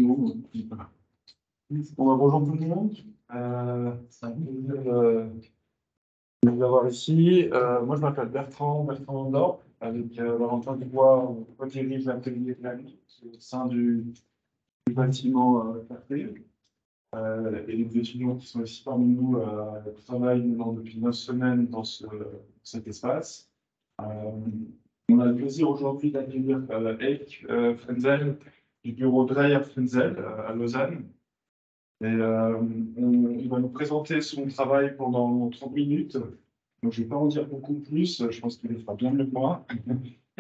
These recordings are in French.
Bonjour. On va bonjour tout le monde. C'est un plaisir de vous avoir ici. Moi, je m'appelle Bertrand Dor, avec Valentin Dubois, on co-dirige l'atelier Planète au sein du bâtiment Café. Et les étudiants qui sont ici parmi nous travaillent maintenant depuis 9 semaines dans cet espace. On a le plaisir aujourd'hui d'accueillir Eik Frenzel du bureau Dreyer Frenzel à Lausanne. Et il va nous présenter son travail pendant 30 minutes. Donc, je ne vais pas en dire beaucoup plus, je pense qu'il le fera bien mieux que moi.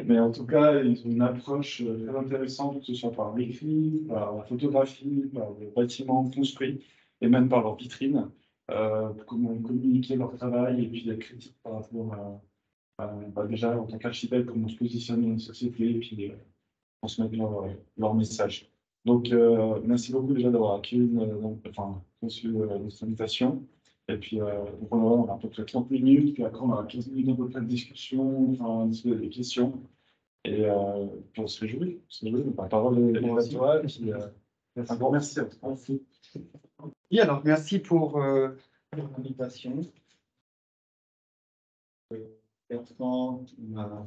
Mais en tout cas, ils ont une approche très intéressante, que ce soit par l'écrit, par la photographie, par les bâtiments construits et même par leurs vitrines, pour communiquer leur travail et puis la critique par rapport déjà en tant qu'architecte, comment on se positionne dans une société et puis transmettre leur message. Donc, merci beaucoup déjà d'avoir accueilli, reçu notre invitation. Et puis, donc on a à peu près 30 minutes, puis après, on a 15 minutes à peu près de discussion, des questions. Et puis on se réjouit. Donc, la parole est à toi. Et puis, un grand merci à toi. Oui, alors merci pour l'invitation. Bertrand m'a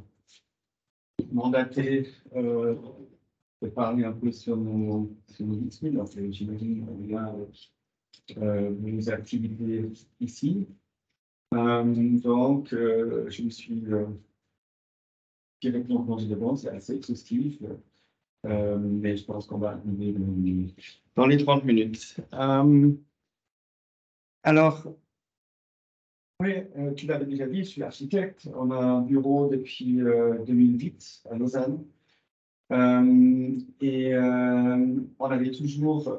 mandaté de parler un peu sur nos vitrines. Donc, j'imagine lien avec mes activités ici. Donc, je me suis directement plongé dedans, c'est assez exhaustif, mais je pense qu'on va arriver dans les 30 minutes. Alors, oui, tu l'avais déjà dit, je suis architecte. On a un bureau depuis 2008 à Lausanne. Et on avait toujours,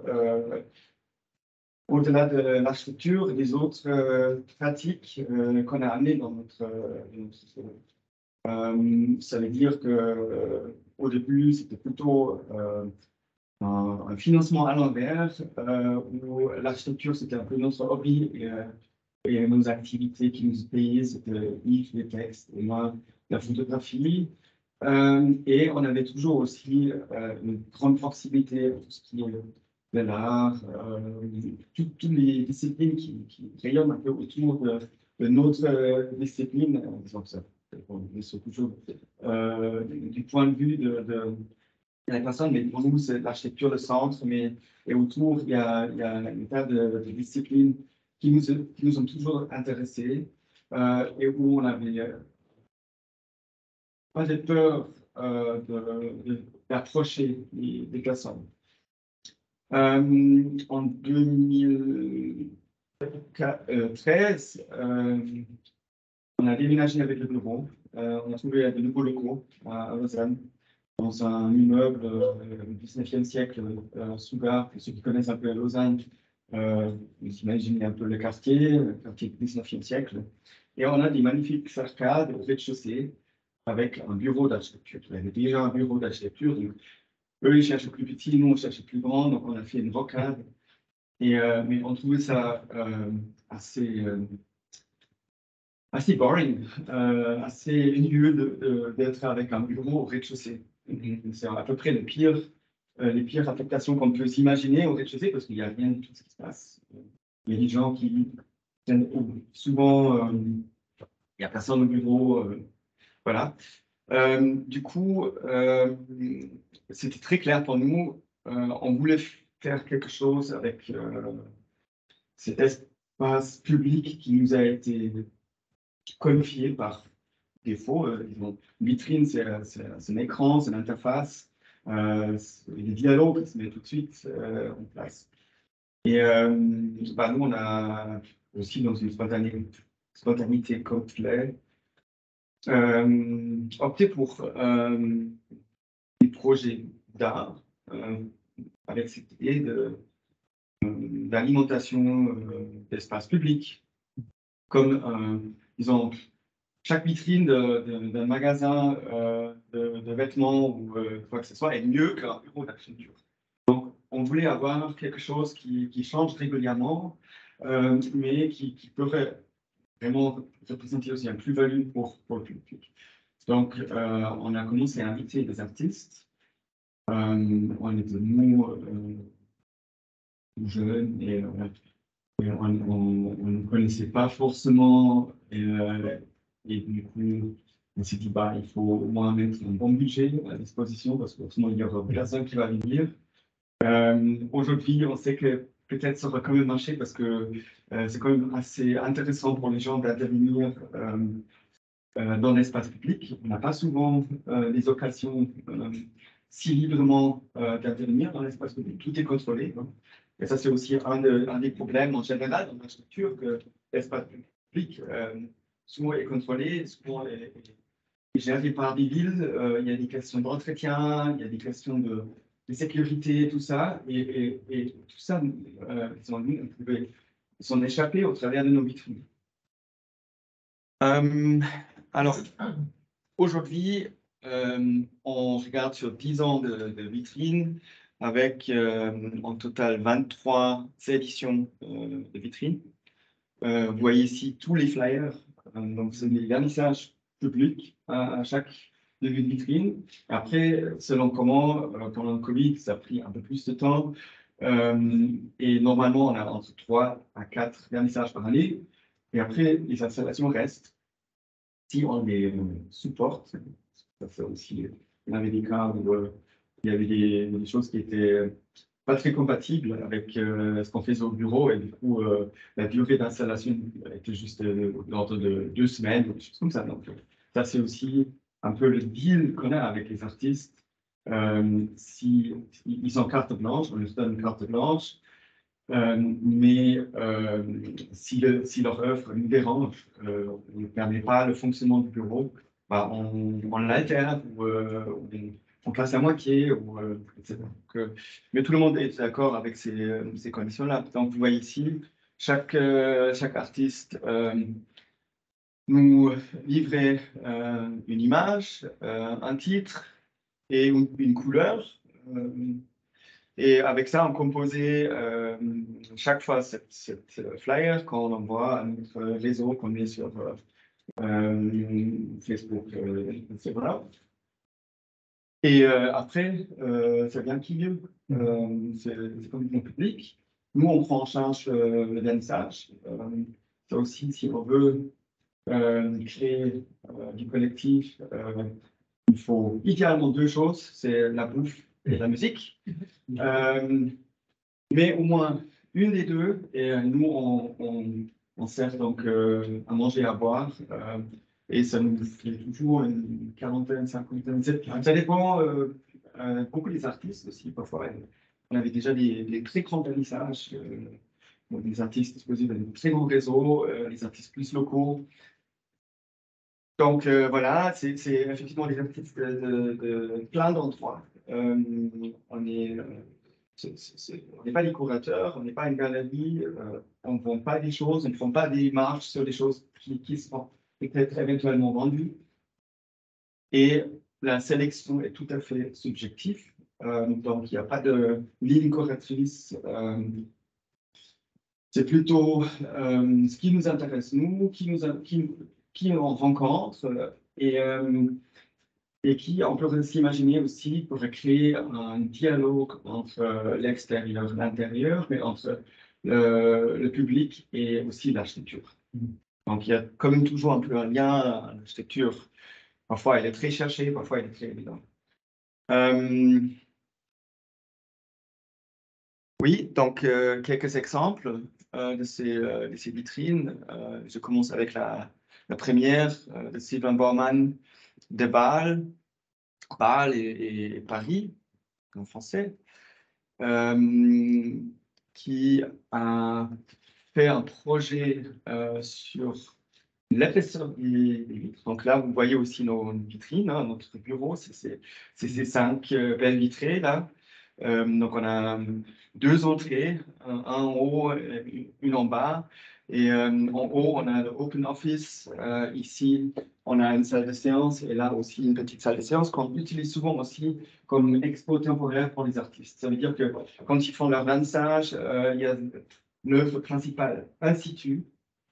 au-delà de l'architecture, des autres pratiques qu'on a amenées dans notre ça veut dire que au début, c'était plutôt un financement à l'envers, où l'architecture, c'était un peu notre hobby et nos activités qui nous payaient, c'était Yves, les textes, et moi, la photographie. Et on avait toujours aussi une grande proximité à tout ce qui est de l'art, toutes les disciplines qui rayonnent un peu autour de notre discipline, disons que ça, toujours du point de vue de la personne, mais pour nous, c'est l'architecture, le centre, et autour, il y a une tas de disciplines qui nous ont toujours intéressés et où on avait pas de peur d'approcher des personnes. En 2013, on a déménagé avec le bureau. On a trouvé de nouveaux locaux à Lausanne, dans un immeuble du 19e siècle, Sougar. Pour ceux qui connaissent un peu Lausanne, vous imaginez un peu le quartier du 19e siècle. Et on a des magnifiques arcades au rez-de-chaussée avec un bureau d'architecture. Il y avait déjà un bureau d'architecture, donc eux, ils cherchaient plus petit, nous, on cherchait plus grand, donc on a fait une rocade. Mais on trouvait ça assez boring, assez ennuyeux d'être avec un bureau au rez-de-chaussée. C'est à peu près les pires affectations qu'on peut s'imaginer au rez-de-chaussée parce qu'il n'y a rien de tout ce qui se passe. Il y a des gens qui souvent, il n'y a personne au bureau, voilà. Du coup, c'était très clair pour nous. On voulait faire quelque chose avec cet espace public qui nous a été codifié par défaut. Une vitrine, c'est un écran, c'est l'interface, les dialogues se mettent tout de suite en place. Et nous, on a aussi, dans une spontanéité complète, opté pour des projets d'art avec cette idée d'alimentation d'espace public, comme, disons, chaque vitrine d'un magasin de vêtements ou quoi que ce soit est mieux qu'un bureau d'architecture. Donc, on voulait avoir quelque chose qui change régulièrement, mais qui pourrait vraiment représenter aussi un plus-value pour le public. Donc, on a commencé à inviter des artistes On était nous jeunes et on ne connaissait pas forcément. Et du coup, on s'est dit, bah, il faut au moins mettre un bon budget à disposition parce que sinon il y aura personne qui va venir. Aujourd'hui, on sait que peut-être ça va quand même marcher parce que c'est quand même assez intéressant pour les gens d'intervenir dans l'espace public. On n'a pas souvent les occasions si librement d'intervenir dans l'espace public. Tout est contrôlé, hein. Et ça, c'est aussi un des problèmes en général dans la structure, que l'espace public souvent est contrôlé, souvent est géré par des villes. Il y a des questions d'entretien, il y a des questions de sécurité, tout ça. Et tout ça, on pouvait s'en échapper au travers de nos vitrines. Alors, aujourd'hui, on regarde sur 10 ans de vitrines avec en total 23 éditions de vitrines. Vous voyez ici tous les flyers. Donc, c'est des vernissages publics à chaque début de vitrine. Après, selon comment, pendant le Covid, ça a pris un peu plus de temps. Et normalement, on a entre 3 à 4 vernissages par année. Et après, les installations restent si on les supporte. Ça, c'est aussi, il y avait des cas où il y avait des choses qui étaient pas très compatibles avec ce qu'on faisait au bureau, et du coup, la durée d'installation était juste de l'ordre de 2 semaines, des choses comme ça. Donc, ça, c'est aussi un peu le deal qu'on a avec les artistes. Si ils ont carte blanche, on leur donne une carte blanche. Mais si leur œuvre nous dérange, ne permet pas le fonctionnement du bureau, bah, on l'altère ou on casse la moitié, etc. Donc, mais tout le monde est d'accord avec ces conditions-là. Donc, vous voyez ici, chaque artiste nous livrait une image, un titre et une couleur. Et avec ça, on composait chaque fois cette flyer qu'on envoie à notre réseau qu'on met sur Facebook, etc. Et après, ça vient qui mieux. C'est complètement public. Nous, on prend en charge le vernissage. Ça aussi, si on veut créer du collectif, il faut idéalement 2 choses, c'est la bouffe et la musique. Mais au moins une des deux, et nous, on sert donc à manger et à boire, et ça nous fait toujours une quarantaine, cinquantaine, ça dépend beaucoup des artistes aussi, parfois. On avait déjà des très grands vernissages, des artistes disposés d'un très grand réseau, les artistes plus locaux. Donc voilà, c'est effectivement des artistes de plein d'endroits. On est on n'est pas des curateurs, on n'est pas une galerie, on ne vend pas des choses, on ne prend pas des marges sur des choses qui seront peut-être éventuellement vendues. Et la sélection est tout à fait subjective, donc il n'y a pas de ligne correctrice. C'est plutôt ce qui nous intéresse, nous, qui on rencontre, et qui, on peut s'imaginer aussi, pourrait créer un dialogue entre l'extérieur et l'intérieur, mais entre le public et aussi l'architecture. Donc, il y a quand même toujours un peu un lien. L'architecture, parfois, elle est très cherchée, parfois, elle est très évidente. Oui, donc, quelques exemples de ces vitrines. Je commence avec la première de Sylvain Baumann de Bâle et Paris, en français, qui a fait un projet sur l'épaisseur des vitres. Donc là, vous voyez aussi nos vitrines, hein, notre bureau, c'est ces 5 belles vitrées là. Donc on a 2 entrées, un en haut, une en bas. Et en haut, on a le Open Office. Ici, on a une salle de séance et là aussi une petite salle de séance qu'on utilise souvent aussi comme expo temporaire pour les artistes. Ça veut dire que quand ils font leur vernissage, il y a l'œuvre principale in situ.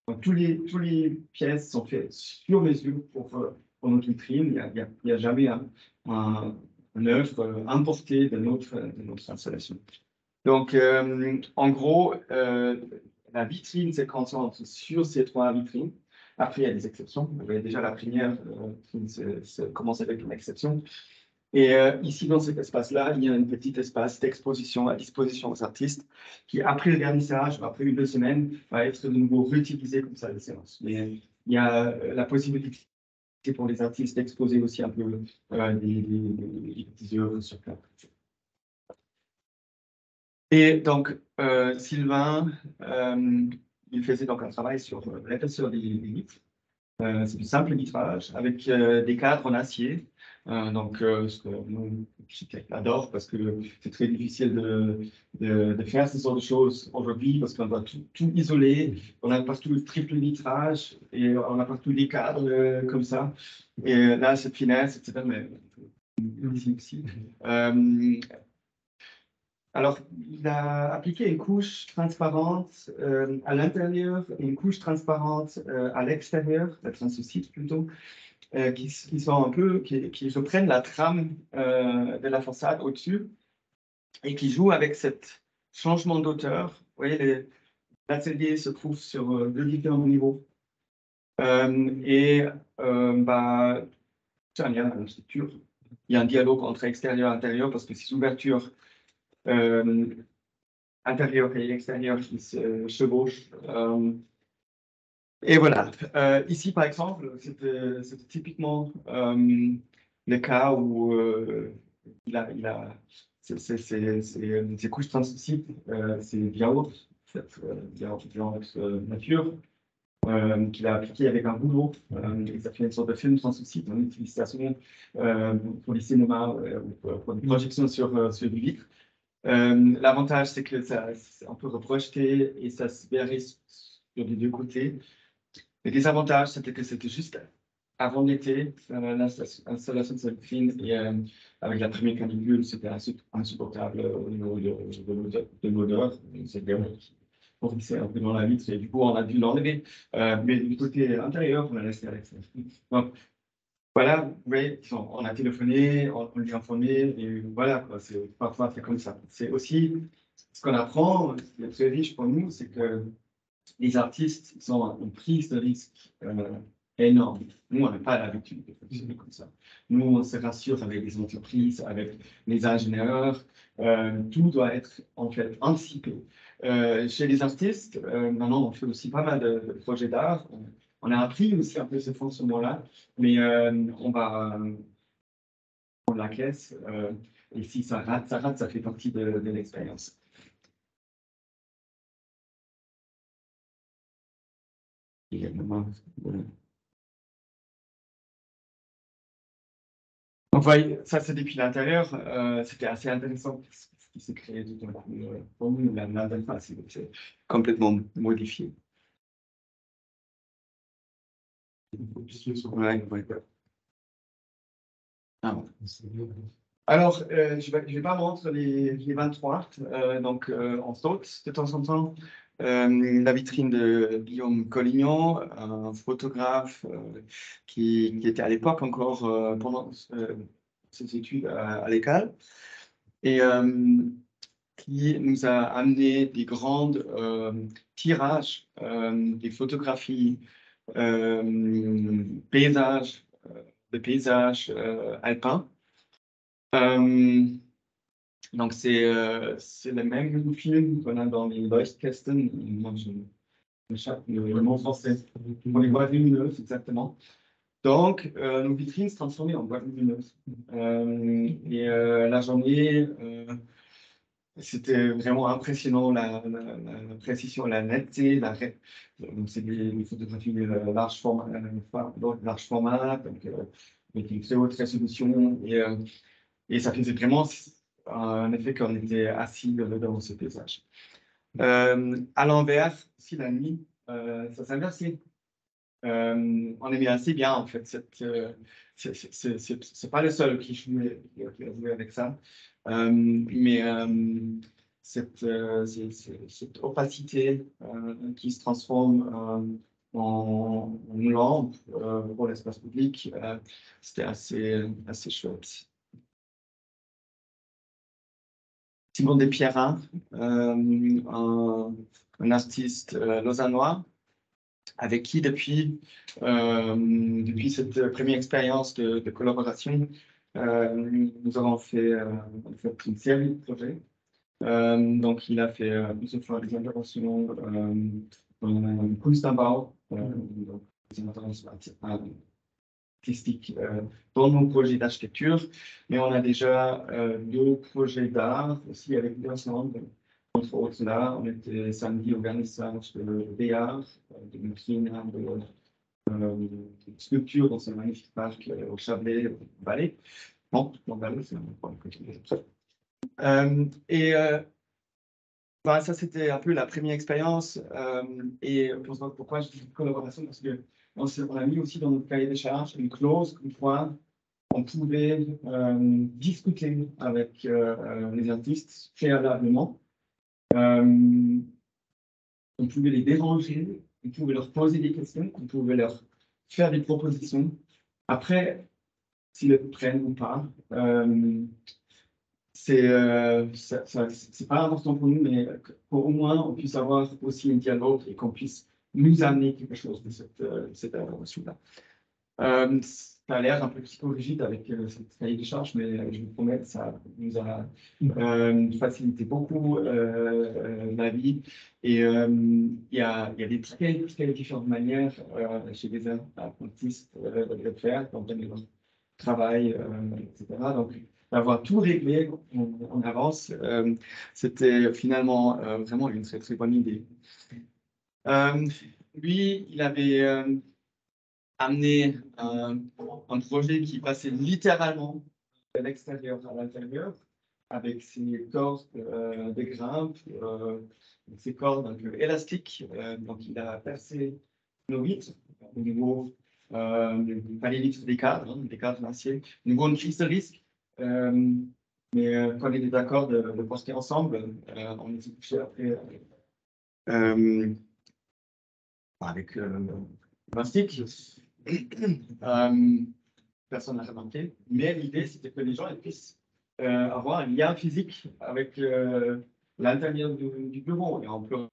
Donc, tous les pièces sont faites sur mesure pour notre vitrine. Il y a jamais une œuvre importée de notre installation. Donc, en gros, la vitrine se concentre sur ces 3 vitrines. Après, il y a des exceptions. Vous voyez déjà la première qui commence avec une exception. Et ici, dans cet espace-là, il y a un petit espace d'exposition à disposition aux artistes qui, après le vernissage, après 1 ou 2 semaines, va être de nouveau réutilisé comme ça, les séances. Mais il y a la possibilité pour les artistes d'exposer aussi un peu des œuvres sur place. Et donc, Sylvain, il faisait donc un travail sur l'épaisseur des vitres. C'est du simple vitrage avec des cadres en acier. Donc, ce que nous, architectes, adorent parce que c'est très difficile de faire ce genre de choses aujourd'hui parce qu'on doit tout isoler. On a partout le triple vitrage et on a partout des cadres comme ça. Et là, cette finesse, etc. Mais ici aussi. Alors, il a appliqué une couche transparente à l'intérieur et une couche transparente à l'extérieur, la translucide plutôt, qui sont un peu, qui reprennent la trame de la façade au-dessus et qui jouent avec ce changement d'auteur. Vous voyez, l'atelier se trouve sur 2 différents niveaux. Bah, c'est un lien à l'architecture. Il y a un dialogue entre extérieur et intérieur parce que ces ouvertures intérieur et extérieur qui se chevauchent. Et voilà. Ici, par exemple, c'était typiquement le cas où ces couches translucides, c'est yaourt, yaourt nature, qu'il a appliqué avec un rouleau. Et ça fait une sorte de film translucide en utilisation pour les cinémas ou pour des projections sur du vitre. L'avantage, c'est que on peut reprojeter et ça se verrait sur les 2 côtés. Le désavantage, c'était que c'était juste avant l'été, l'installation de cette vitrine et avec la première canicule, c'était insupportable au niveau de l'odeur. C'était pourrissait un peu dans la vitre et du coup, on a dû l'enlever. Mais du côté intérieur, on l'a laissé à l'extérieur. Donc, voilà, vous voyez, on a téléphoné, on lui a informé, et voilà, quoi, parfois c'est comme ça. C'est aussi ce qu'on apprend, ce qui est très riche pour nous, c'est que les artistes, ils ont une prise de risque énorme. Nous, on n'a pas l'habitude de fonctionner comme ça. Nous, on se rassure avec les entreprises, avec les ingénieurs, tout doit être en fait anticipé. Chez les artistes, maintenant, on fait aussi pas mal de projets d'art. On a appris aussi un peu ce fonctionnement-là, mais on va prendre la caisse. Et si ça rate, ça fait partie de l'expérience. Donc, voyez, ça c'est depuis l'intérieur. C'était assez intéressant ce qui s'est créé tout d'un coup. Pour nous, l'interface c'est complètement modifié. Ouais, ouais. Ah bon. Alors, je vais pas montrer les 23, donc on saute de temps en temps. La vitrine de Guillaume Collignon, un photographe qui était à l'époque encore pendant ses études à l'école et qui nous a amené des grandes tirages, des photographies, paysages, de paysages alpins. Donc, c'est le même film qu'on a dans les Leuchtkästen. Moi, je m'échappe le mot français. Pour les boîtes lumineuses, exactement. Donc, nos vitrines se transformaient en boîtes lumineuses. Et la journée, c'était vraiment impressionnant, la précision, la netteté. Donc, c'est des photographies large format, donc, avec une très haute résolution. Et ça faisait vraiment un effet qu'on était assis dans ce paysage. À l'envers, aussi la nuit, ça s'inversait. On aimait assez bien, en fait. C'est pas le seul qui a joué avec ça. Mais cette opacité qui se transforme en lampe pour l'espace public, c'était assez chouette. Simon Despierrin, un artiste lausannois, avec qui, depuis cette première expérience de collaboration, nous avons fait une série de projets. Donc, il a fait plusieurs fois des interventions dans Kunstbau, donc des interventions artistiques dans nos projets d'architecture, mais on a déjà deux projets d'art aussi avec lui ensemble. Entre autres, là, on était samedi au vernissage de BR, de vitrine, de sculpture dans un magnifique parc au Chablais, au Valais. Bon, au Valais, c'est un point que bah, ça, c'était un peu la première expérience. Et pourquoi je dis collaboration? Parce qu'on a mis aussi dans notre cahier de charges une clause comme quoi on pouvait discuter avec les artistes préalablement. On pouvait les déranger, on pouvait leur poser des questions, on pouvait leur faire des propositions. Après, s'ils le prennent ou pas, c'est pas important pour nous, mais qu'au moins on puisse avoir aussi un dialogue et qu'on puisse nous amener quelque chose de cette intervention-là. Ça a l'air un peu psychorigide avec cette cahier de charge, mais je vous promets que ça nous a facilité beaucoup la vie. Et il y a des très différentes manières chez les artistes de le faire, dans leur travail, etc. Donc, d'avoir tout réglé en avance, c'était finalement vraiment une très, très bonne idée. Lui, il avait amené un projet qui passait littéralement de l'extérieur à l'intérieur, avec ses cordes de grimpe, ses cordes un peu élastiques. Donc, il a percé nos vitres au niveau, pas les vitres des cadres d'acier, au niveau de prise de risque. Mais quand on était d'accord de poster ensemble, on était couché après avec plastique. Personne n'a remarqué, mais l'idée c'était que les gens puissent avoir un lien physique avec l'intérieur du bureau. Et on pourrait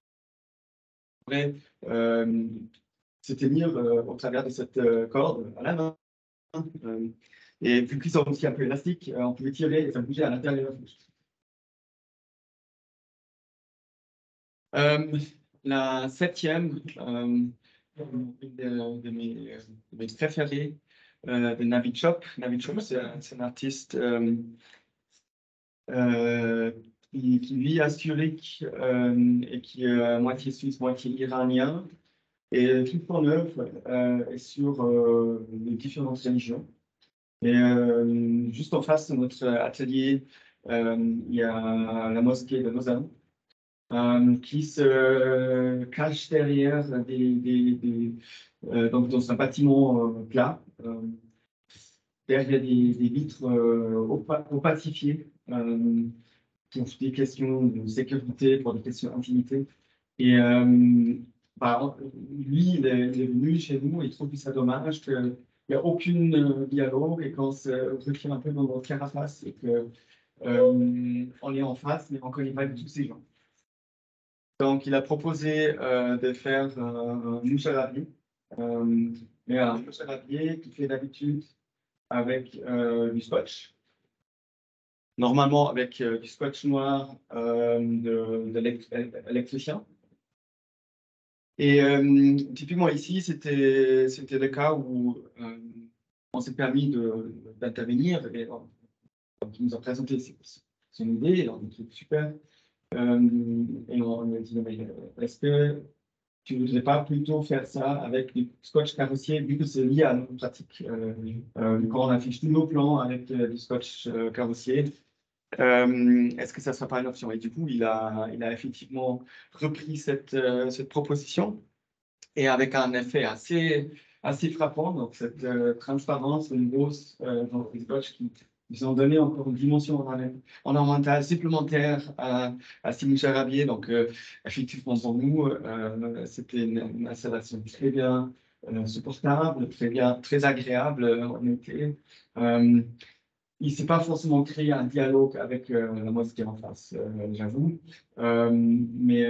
se tenir au travers de cette corde à la main. Et vu qu'ils sont aussi un peu élastiques, on pouvait tirer et ça bougeait à l'intérieur. La septième, une de mes préférées, de Navid Chop. Navid Chop, c'est un artiste qui vit à Zurich et qui est moitié suisse, moitié iranien. Et toute son œuvre est sur les différentes religions. Et juste en face de notre atelier, il y a la mosquée de Lausanne. Qui se cache derrière donc dans un bâtiment plat, derrière des vitres opacifiées pour des questions de sécurité, pour des questions d'intimité. Et lui, il est venu chez nous et il trouve ça dommage qu'il n'y a aucun dialogue et qu'on se retire un peu dans notre carapace et qu'on est en face, mais on ne connaît pas du tout ces gens. Donc, il a proposé de faire un mouche à laver, mais un mouche à laver qui fait d'habitude avec du scotch. Normalement, avec du scotch noir de l'électricien. Et typiquement ici, c'était le cas où on s'est permis d'intervenir. Donc, il nous a présenté son idée, on a dit super. Et on a dit, mais est-ce que tu ne voudrais pas plutôt faire ça avec du scotch carrossier, vu que c'est lié à nos pratiques. Quand on affiche tous nos plans avec du scotch carrossier, est-ce que ça ne sera pas une option? Et du coup, il a effectivement repris cette proposition et avec un effet assez frappant, donc cette transparence, une hausse dans le scotch qui ils ont donné encore une dimension ornementale supplémentaire à Simon Charabier. Donc, effectivement, pour nous, c'était une installation très bien supportable, très agréable en été. il ne s'est pas forcément créé un dialogue avec la mosquée en face, j'avoue. Mais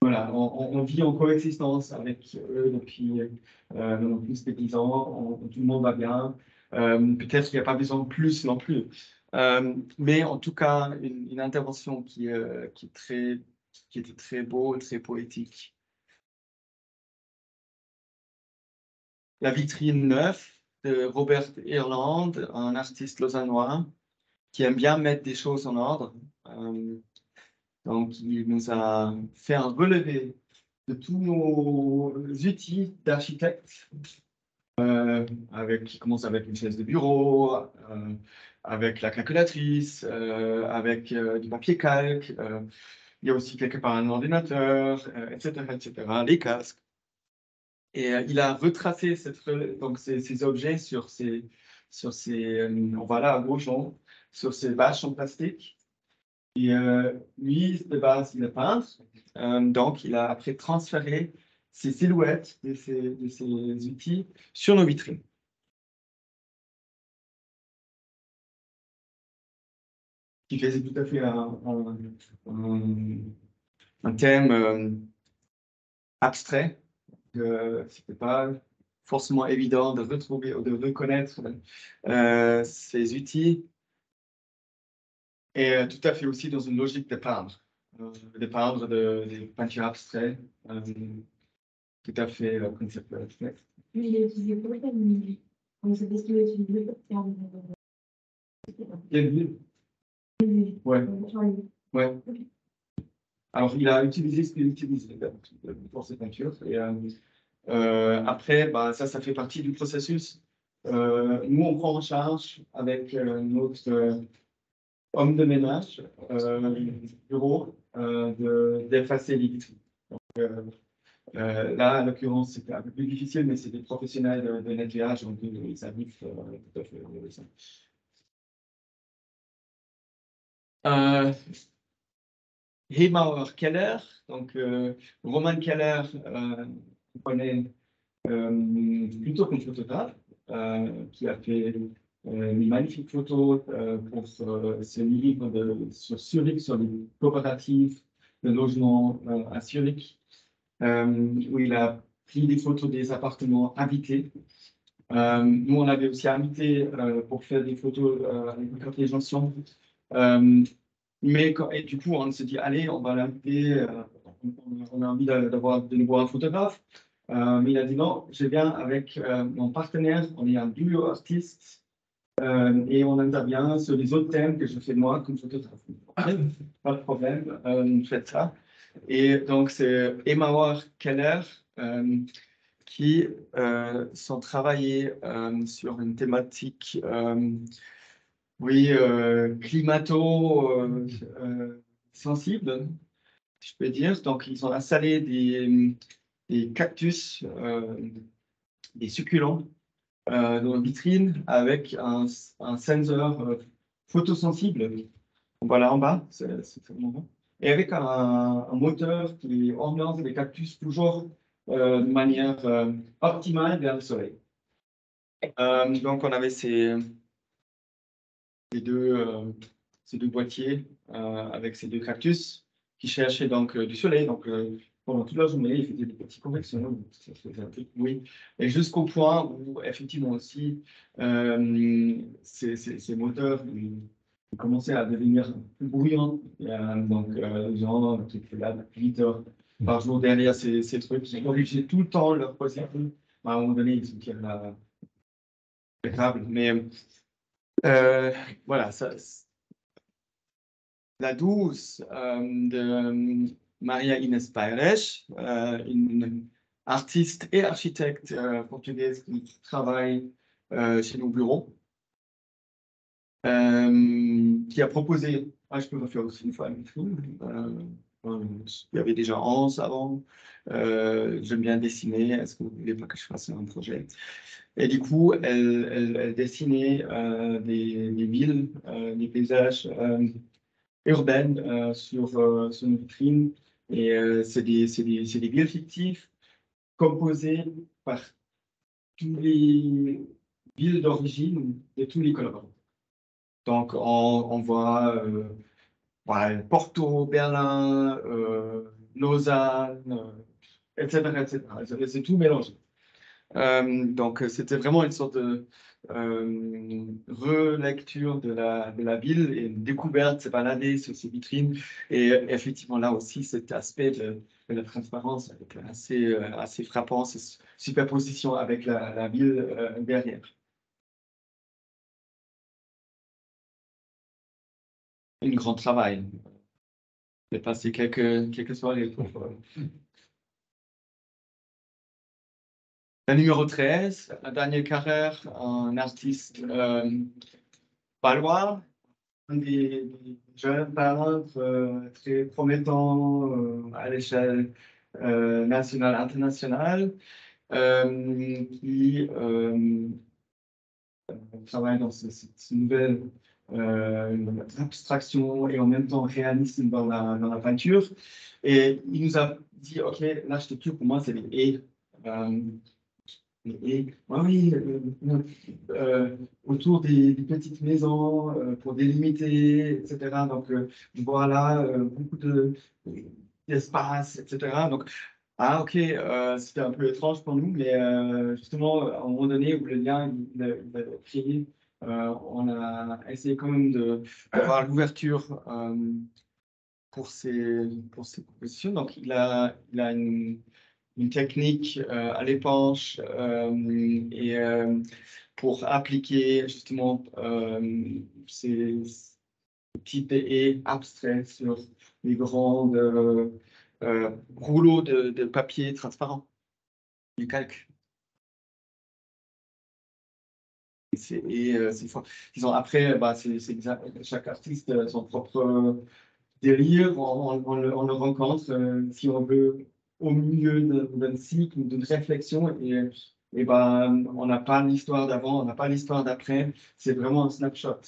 voilà, on vit en coexistence avec eux depuis maintenant plus de 10 ans. Tout le monde va bien. Peut-être qu'il n'y a pas besoin de plus non plus. Mais en tout cas, une intervention qui était très beau, très poétique. La vitrine neuve de Robert Irland, un artiste lausannois qui aime bien mettre des choses en ordre. Donc, il nous a fait un relevé de tous nos outils d'architecte, qui commence avec une chaise de bureau, avec la calculatrice, avec du papier calque. Il y a aussi quelque part un ordinateur, etc., etc., les casques. Et il a retracé donc ces objets sur on va là à gauche, sur ces bâches en plastique. Et lui, de base, il est peintre. Donc, il a après transféré ces silhouettes de ces outils sur nos vitrines. Qui faisait tout à fait un thème abstrait. C'était pas forcément évident de retrouver ou de reconnaître ces outils. Et tout à fait aussi dans une logique de peindre des peintures abstraites, tout à fait conceptuelles. Lui, il a utilisé quoi comme... On sait pas ce qu'il a utilisé comme terme. Il y a une ville. Ouais. Ouais. Alors, il a utilisé ce qu'il utilisait pour ces peintures. Et après, bah, ça fait partie du processus. Nous, on prend en charge avec notre homme de ménage, bureau, d'effacer les vitrines. Là, en l'occurrence, c'était un peu plus difficile, mais c'est des professionnels de nettoyage, donc ils arrivent tout à fait. Hemauer Keller, donc Roman Keller, on connaît plutôt comme photographe, qui a fait une magnifique photo pour ce livre sur Zurich, sur les coopératives de logement à Zurich, où il a pris des photos des appartements habités. Nous, on avait aussi invité pour faire des photos avec une carte d'injonction. Et du coup, on se dit, allez, on va l'inviter, on a envie d'avoir de nouveau un photographe. Mais il a dit non, je viens avec mon partenaire, on est un duo artiste et on intervient sur les autres thèmes que je fais moi comme photographe. Pas de problème, faites ça. Et donc, c'est Hemauer Keller qui sont travaillés sur une thématique oui, climato-sensible, je peux dire. Donc, ils ont installé des cactus, des succulents dans la vitrine avec un sensor photosensible. Voilà en bas, c'est vraiment bon. Et avec un moteur qui oriente les cactus toujours de manière optimale vers le soleil. Donc, on avait ces deux boîtiers avec ces deux cactus qui cherchaient donc du soleil. Donc, pendant toute la journée, ils faisaient des petites convections, ça faisait un peu de bruit. Et jusqu'au point où, effectivement, aussi, ces moteurs ils commençaient à devenir plus bruyants. Donc, les gens qui étaient là 8 heures par jour derrière ces trucs, ils obligeaient tout le temps leur poser. À un moment donné, ils se tirent la câble. Mais voilà, la douce de Maria Inês Paires, une artiste et architecte portugaise qui travaille chez nos bureaux, qui a proposé, je peux faire aussi une fois une vitrine, il y avait déjà 11 avant, j'aime bien dessiner, est-ce que vous voulez pas que je fasse un projet? Et du coup, elle dessinait des villes, des paysages urbaines sur une vitrine. Et c'est des villes fictives composées par tous les ville d'origine de tous les collaborateurs. Donc, on voit Porto, Berlin, Lausanne, etc., etc. C'est tout mélangé. Donc, c'était vraiment une sorte de relecture de la ville et une découverte, se balader sur ces vitrines. Et effectivement, là aussi, cet aspect de la transparence est assez frappant, cette superposition avec la ville derrière. Un grand travail. J'ai passé quelques soirées pour. La numéro 13, Daniel Carrère, un artiste balois, un des jeunes peintres très promettants à l'échelle nationale, internationale, qui travaille dans cette nouvelle abstraction et en même temps réalisme dans la peinture. Et il nous a dit, OK, l'architecture pour moi, c'est les haies. Oui, autour des petites maisons pour délimiter, etc. Donc, voilà, beaucoup d'espace, etc. Donc, OK, c'était un peu étrange pour nous, mais justement, à un moment donné où le lien il a créé, on a essayé quand même d'avoir l'ouverture pour ces propositions. Donc, il a une technique à l'épanche et pour appliquer justement ces types de haies abstraits sur les grands rouleaux de papier transparent, du calque. C'est fort. Disons, après, chaque artiste a son propre délire, on le rencontre si on veut au milieu d'un cycle, d'une réflexion et on n'a pas l'histoire d'avant, on n'a pas l'histoire d'après, c'est vraiment un snapshot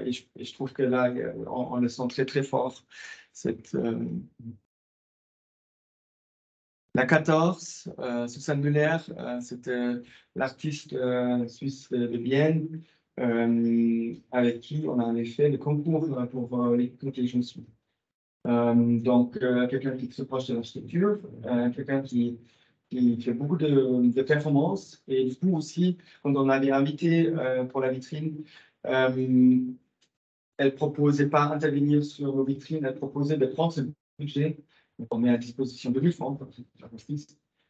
et je trouve que là on le sent très très fort. La 14, Susanne Müller, c'était l'artiste suisse de Vienne avec qui on avait fait le concours pour l'école que je suis. Donc, quelqu'un qui se proche de l'architecture, quelqu'un qui fait beaucoup de performances. Et du coup aussi, quand on l'avait invité pour la vitrine, elle proposait pas intervenir sur nos vitrines, elle proposait de prendre ce budget qu'on met à disposition de l'UFAM,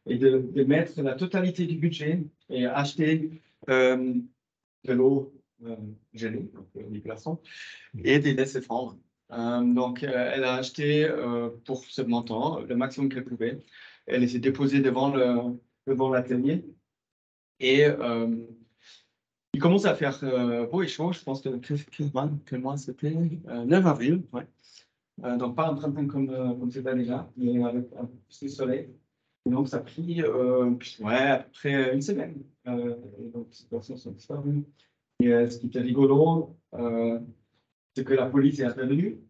et de mettre la totalité du budget et acheter de l'eau gelée, donc des glaçons, et des laisser fondre. Donc, elle a acheté pour ce montant le maximum qu'elle pouvait. Elle s'est déposée devant l'atelier. Et il commence à faire beau et chaud. Je pense que quel mois c'était 9 avril. Ouais. Donc, pas un printemps comme cette année-là, mais avec un peu plus de soleil. Et donc, ça a pris à peu près une semaine. Et donc, ces personnes sont disparues. Et ce qui était rigolo, c'est que la police est intervenue.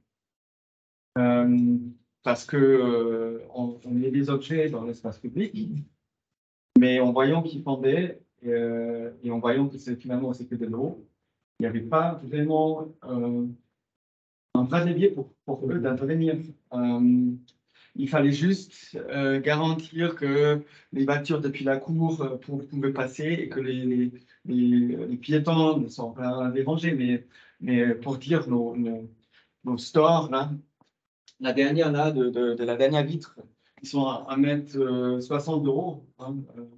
Parce que on met des objets dans l'espace public, mais en voyant qu'ils pendaient et en voyant que finalement c'était de l'eau, il n'y avait pas vraiment un vrai levier pour eux d'intervenir. Il fallait juste garantir que les voitures depuis la cour pouvaient passer et que les piétons ne sont pas dérangés, mais pour dire nos stores là. La dernière, là, de la dernière vitre, ils sont à 1,60 m. Hein.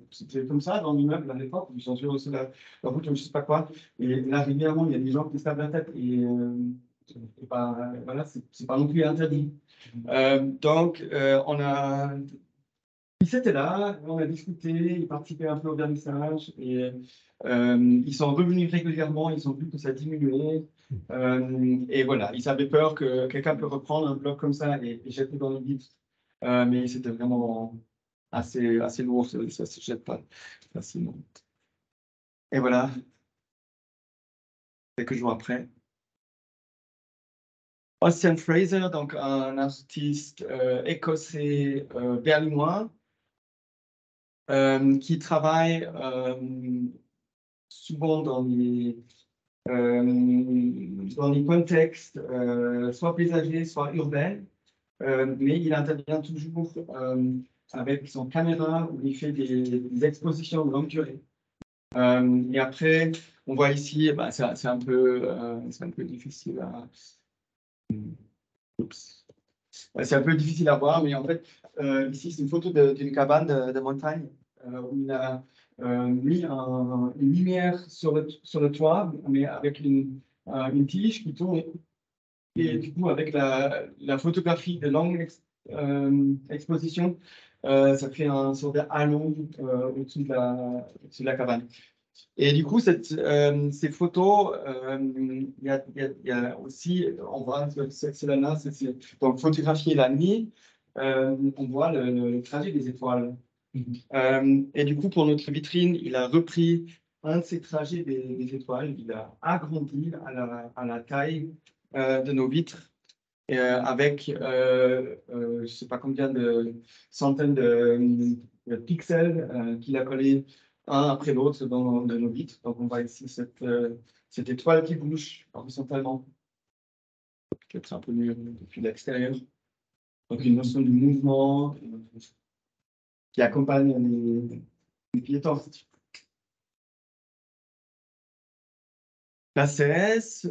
C'était comme ça dans l'immeuble à l'époque. Ils sont sur la route, je ne sais pas quoi. Et là, régulièrement, il y a des gens qui se tapent la tête. Et voilà, c'est pas non plus interdit. Donc, ils étaient là, on a discuté, ils participaient un peu au vernissage. Et ils sont revenus régulièrement, ils ont vu que ça diminuait. Et voilà, ils avaient peur que quelqu'un peut reprendre un bloc comme ça et jeter dans le vide. Mais c'était vraiment assez lourd, ça ne se jette pas facilement. Et voilà, quelques jours après. Ossian Fraser, donc un artiste écossais berlinois qui travaille souvent dans les contextes soit paysagers, soit urbains, mais il intervient toujours avec son caméra où il fait des expositions de longue durée. Et après, on voit ici, bah, c'est un peu difficile à... Oups. C'est un peu difficile à voir, mais en fait, ici, c'est une photo d'une cabane de montagne où il a mis une lumière sur le toit, mais avec une tige qui tourne. Et du coup, avec la photographie de longue exposition, ça fait un sort de halo au-dessus de la cabane. Et du coup, ces photos, il y a aussi, on voit celle-là, donc photographier la nuit, on voit le trajet des étoiles. Et du coup, pour notre vitrine, il a repris un de ces trajets des étoiles, il a agrandi à la taille de nos vitres. Avec, je ne sais pas combien de centaines de pixels qu'il a collés un après l'autre dans nos vitres. Donc, on voit ici cette étoile qui bouge horizontalement. Peut-être un peu mieux depuis l'extérieur. Donc, une notion du mouvement qui accompagne les piétons. La CS,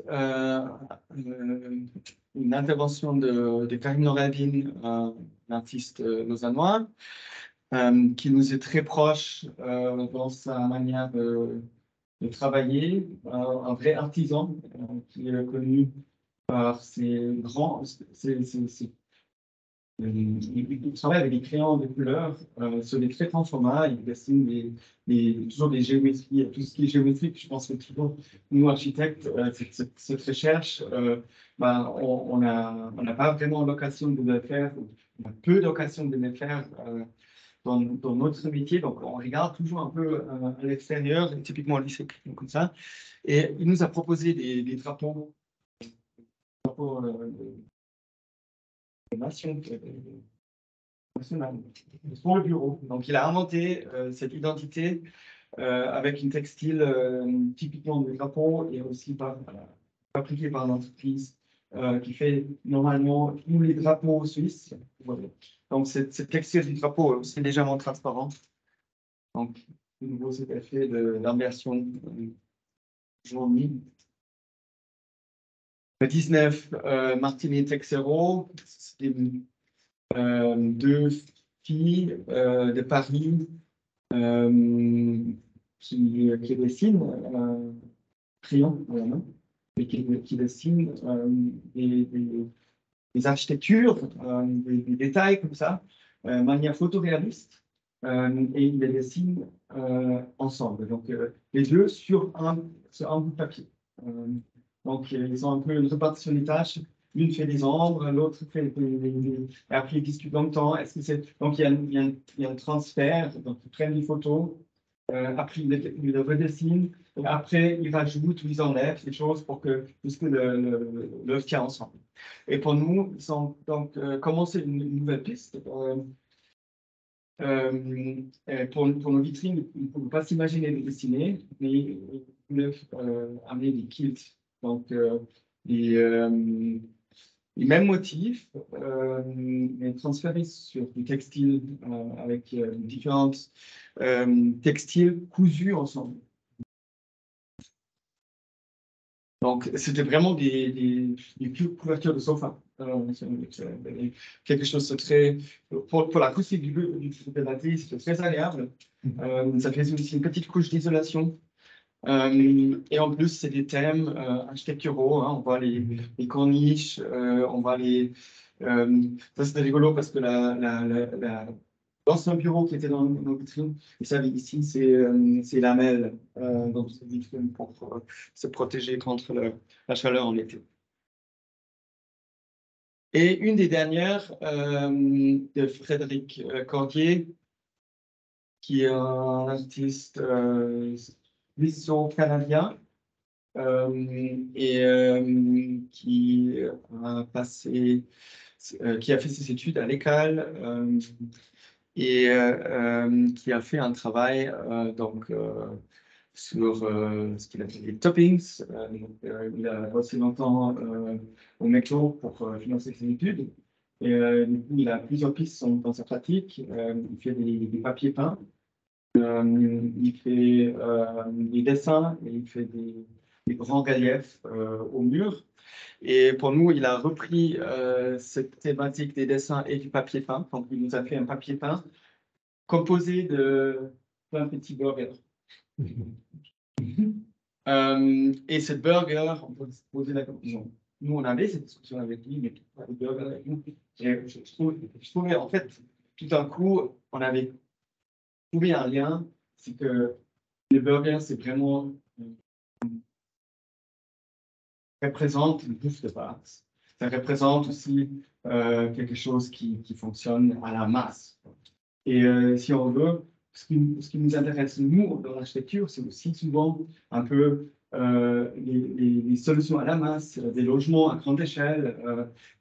une intervention de Karim Noradine, l'artiste lausannois, qui nous est très proche dans sa manière de travailler, un vrai artisan qui est connu par ses grands. Il travaille avec des crayons de couleurs sur des très grands formats. Il dessine toujours des géométries, tout ce qui est géométrique. Je pense que toujours, nous, architectes, cette recherche, on n'a pas vraiment l'occasion de le faire, on a peu d'occasion de le faire dans notre métier. Donc, on regarde toujours un peu à l'extérieur, typiquement au lycée, comme ça. Et il nous a proposé des drapeaux nationale pour le bureau. Donc, il a inventé cette identité avec une textile typiquement de drapeau et aussi fabriquée par l'entreprise qui fait normalement tous les drapeaux suisses. Voilà. Donc, cette textile du drapeau est aussi légèrement transparente. Donc, de nouveau, cet effet d'immersion jour-nuit. Le 19, Martini Texero, c'était deux filles de Paris qui dessinent crayon, et qui dessinent des architectures, des détails comme ça, de manière photoréaliste, et ils les dessinent ensemble. Donc, les deux sur un bout de papier. Donc, ils ont un peu une répartition des tâches. Une fait des ombres, l'autre fait et après ils discutent longtemps. Donc, il y a un transfert. Donc, ils prennent des photos, après ils le redessinent, et après ils rajoutent ou ils enlèvent des choses pour que l'œuvre tient ensemble. Et pour nous, ils ont donc commencé une nouvelle piste. Pour nos vitrines, ils ne pouvaient pas s'imaginer de dessiner, mais ils voulaient amener des kilts. Donc, les mêmes motifs, mais transférés sur du textile avec différentes textiles cousus ensemble. Donc, c'était vraiment des couvertures de sofa. Quelque chose de très... Pour l'acoustique de la télé, c'était très agréable. Ça faisait aussi une petite couche d'isolation. Et en plus, c'est des thèmes architecturaux. Hein, on voit les corniches, on voit les... ça, c'était rigolo parce que l'ancien bureau qui était dans nos vitrines, vous savez, ici, c'est lamelles dans ces vitrines pour se protéger contre la chaleur en été. Et une des dernières, de Frédéric Cordier, qui est un artiste suisse-canadien et qui a fait ses études à l'école et qui a fait un travail sur ce qu'il appelle les toppings. Il a bossé longtemps au McDo pour financer ses études. Et du coup, il a plusieurs pistes dans sa pratique. Il fait des papiers peints, il fait des dessins et il fait des grands reliefs au mur. Et pour nous, il a repris cette thématique des dessins et du papier peint. Donc, il nous a fait un papier peint composé de plein de petits burgers. Et cette burger, on peut se poser la question. Nous, on avait cette discussion avec lui, mais pas de burger avec nous. Et je trouvais, en fait, tout d'un coup, on avait trouvé un lien, c'est que les burgers, c'est vraiment représente une bouffe de base. Ça représente aussi quelque chose qui fonctionne à la masse. Et si on veut, ce qui nous intéresse, nous, dans l'architecture, c'est aussi souvent un peu les solutions à la masse, des logements à grande échelle,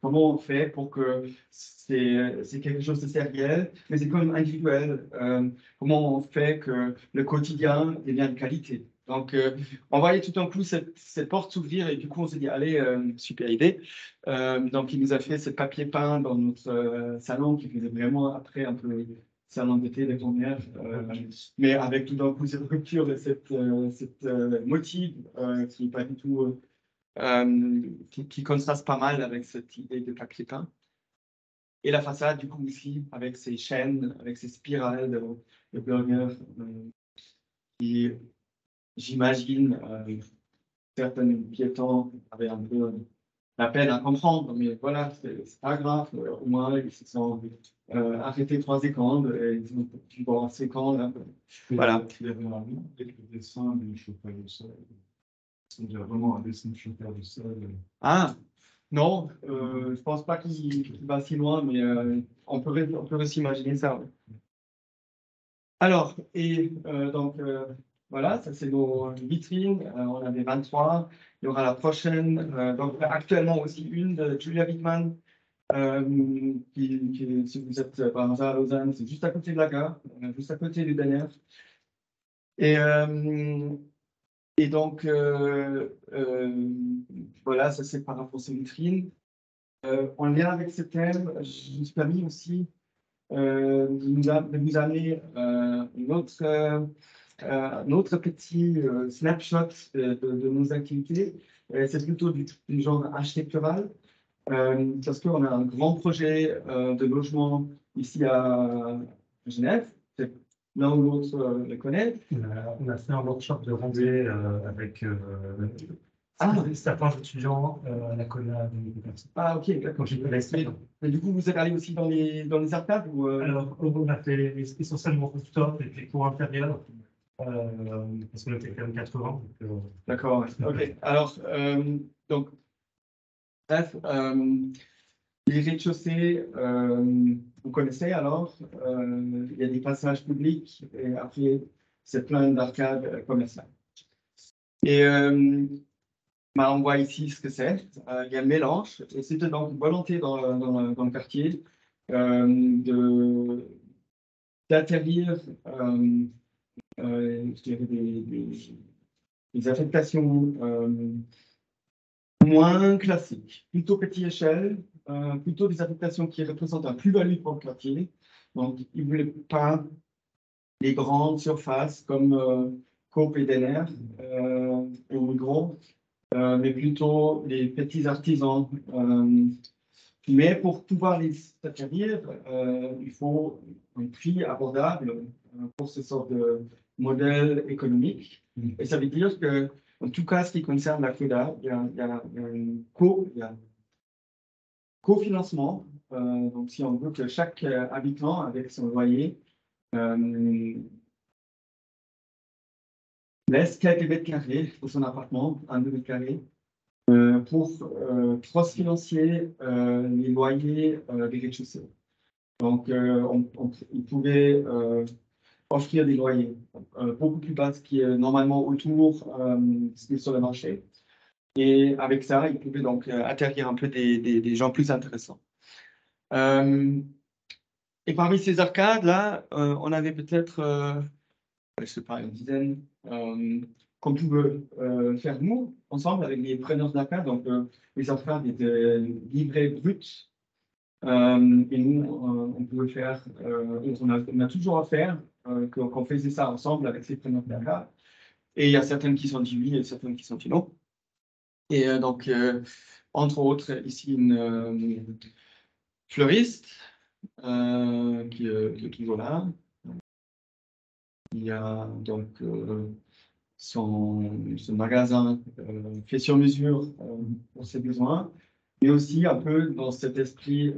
comment on fait pour que c'est quelque chose de sérieux, mais c'est quand même individuel, comment on fait que le quotidien devienne de qualité. Donc, on voyait tout d'un coup cette porte s'ouvrir et du coup, on s'est dit, allez, super idée. Donc, il nous a fait ce papier peint dans notre salon qui faisait vraiment après un peu salon d'été, des grands-mères, mais avec tout d'un coup cette rupture et cette motif qui n'est pas du tout, qui contraste pas mal avec cette idée de papier peint. Et la façade, du coup, aussi, avec ses chaînes, avec ses spirales de burgers, qui, j'imagine, certains piétons avaient un peu la peine à comprendre, mais voilà, c'est pas grave, au moins ils se sont arrêtés 3 secondes et ils ont pu voir 5 secondes. Voilà. Il y avait un lien avec le dessin du chauffage au sol. Il y a vraiment un dessin de chauffage au sol. Ah, non, je pense pas qu'il va si loin, mais on peut s'imaginer ça. Ouais. Alors, et donc, voilà, ça c'est nos vitrines. On avait 23. Il y aura la prochaine. Donc, actuellement aussi une de Julia Wittmann, si vous êtes par hasard à Lausanne, c'est juste à côté de la gare, juste à côté du DNR. Et donc, voilà, ça c'est par rapport à ces vitrines. En lien avec ce thème, je me suis permis aussi de vous amener un autre petit snapshot de nos activités. C'est plutôt du genre architectural, parce qu'on a un grand projet de logement ici à Genève. L'un ou l'autre le connaît. On a fait un workshop de randonnée avec certains étudiants à la Conade. Ah, ok, d'accord. Mais du coup, vous êtes allé aussi dans les arcades ou Alors, on a fait essentiellement rooftop et puis cours intérieur, parce qu'on était quand même 80. D'accord, ok. Alors, donc, bref, les rez-de-chaussée, vous connaissez alors, il y a des passages publics et après, c'est plein d'arcades commerciales. Et on voit ici ce que c'est. Il y a un mélange, et c'était donc une volonté dans le quartier d'atterrir je dirais des affectations moins classiques, plutôt petite échelle, plutôt des affectations qui représentent un plus-value pour le quartier. Donc, ils ne voulaient pas les grandes surfaces comme Coop et Denner ou Migros, mais plutôt les petits artisans. Mais pour pouvoir les acquérir, il faut un prix abordable pour ce sort de modèle économique. Et ça veut dire que, en tout cas, ce qui concerne la FEDA, il y a un cofinancement. Donc, si on veut que chaque habitant, avec son loyer, laisse quelques mètres carrés pour son appartement, 1-2 mètres carrés, pour cross-financer les loyers des rez-de-chaussée. Donc, ils pouvaient offrir des loyers beaucoup plus bas ce qui est normalement autour ce qui est sur le marché. Et avec ça, ils pouvaient donc atterrir un peu des gens plus intéressants. Et parmi ces arcades-là, on avait peut-être je sais pas, une dizaine, qu'on pouvait faire nous, ensemble, avec les preneurs d'achat. Donc, les affaires étaient livrées brutes. Et nous, on pouvait faire, on a toujours à faire qu'on faisait ça ensemble avec ces preneurs d'achat. Et il y a certaines qui sont dit oui et certaines qui sont dit non. Et donc, entre autres, ici, une fleuriste qui est toujours là. Il y a donc son magasin fait sur mesure pour ses besoins, mais aussi un peu dans cet esprit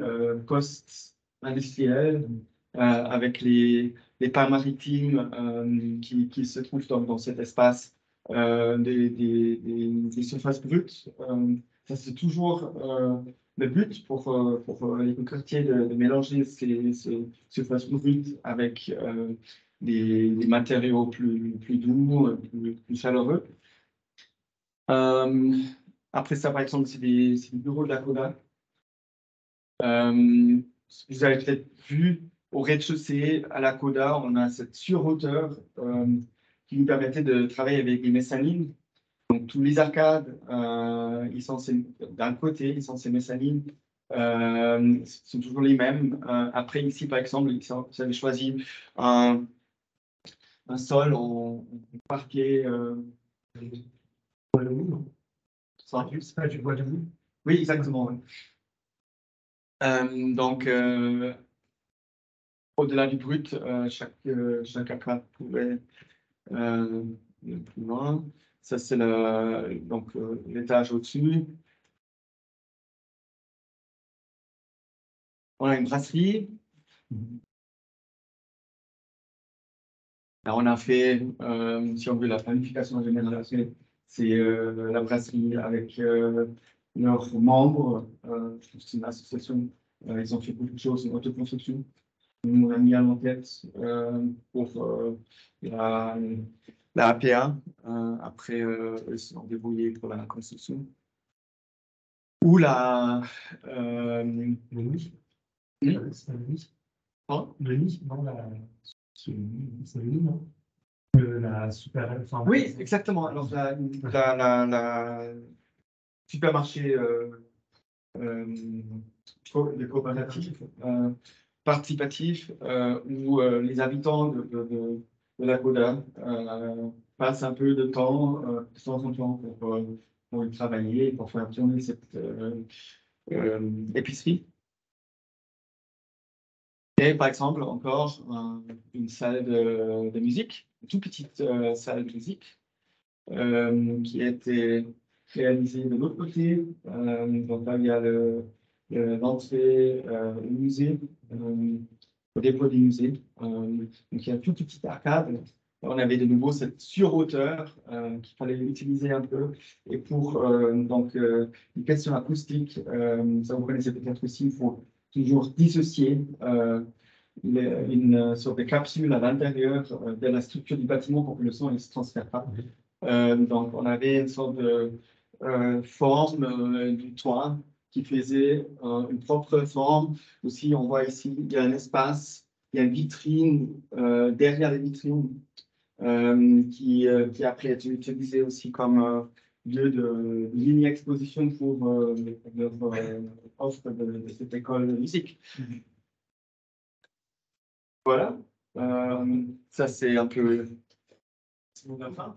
post-industriel avec les parcs maritimes qui se trouvent dans cet espace des surfaces brutes. Ça, c'est toujours le but pour les quartiers de mélanger ces surfaces brutes avec des matériaux plus doux, plus chaleureux. Après ça, par exemple, c'est des bureaux de la Coda. Vous avez peut-être vu au rez-de-chaussée, à la Coda, on a cette surhauteur qui nous permettait de travailler avec les mezzanines. Donc, tous les arcades, ils sont d'un côté, ils sont ces mezzanines. Sont toujours les mêmes. Après, ici, par exemple, vous avez choisi un sol en parquet. Bois de Boulogne. Ça. C'est pas du bois de Boulogne. Oui, exactement. Oui. Donc, au-delà du brut, chaque arcade pouvait aller plus loin. Ça, c'est l'étage au-dessus. On a une brasserie. Là, on a fait, si on veut, la planification générale, c'est la brasserie avec leurs membres. C'est une association. Ils ont fait beaucoup de choses en autoconstruction. Nous, on a mis en tête pour la APA. Après, ils se sont débrouillés pour la construction. Ou la. Le nid. C'est le nid. Pardon. Le nid, non, c'est le nid, non? La super. Enfin, Oui, exactement. Alors, la supermarché des coopératifs participatifs où les habitants de la Coda passent un peu de temps pour y travailler, pour faire tourner cette épicerie. Et par exemple, encore une salle de musique, une toute petite salle de musique qui a été réalisée de l'autre côté. Donc là, il y a l'entrée au musée, au dépôt des musées. Donc il y a une toute petite arcade. On avait de nouveau cette surhauteur qu'il fallait utiliser un peu. Et pour donc une question acoustique, ça vous connaissez peut-être aussi, il faut toujours dissocier une sorte de capsule à l'intérieur de la structure du bâtiment pour que le son ne se transfère pas. Donc, on avait une sorte de forme du toit qui faisait une propre forme. Aussi, on voit ici, il y a un espace, il y a une vitrine derrière les vitrines qui après a été utilisée aussi comme lieu de mini exposition pour leur offre de cette école de musique. Voilà, ça c'est un peu. C'est mon fin.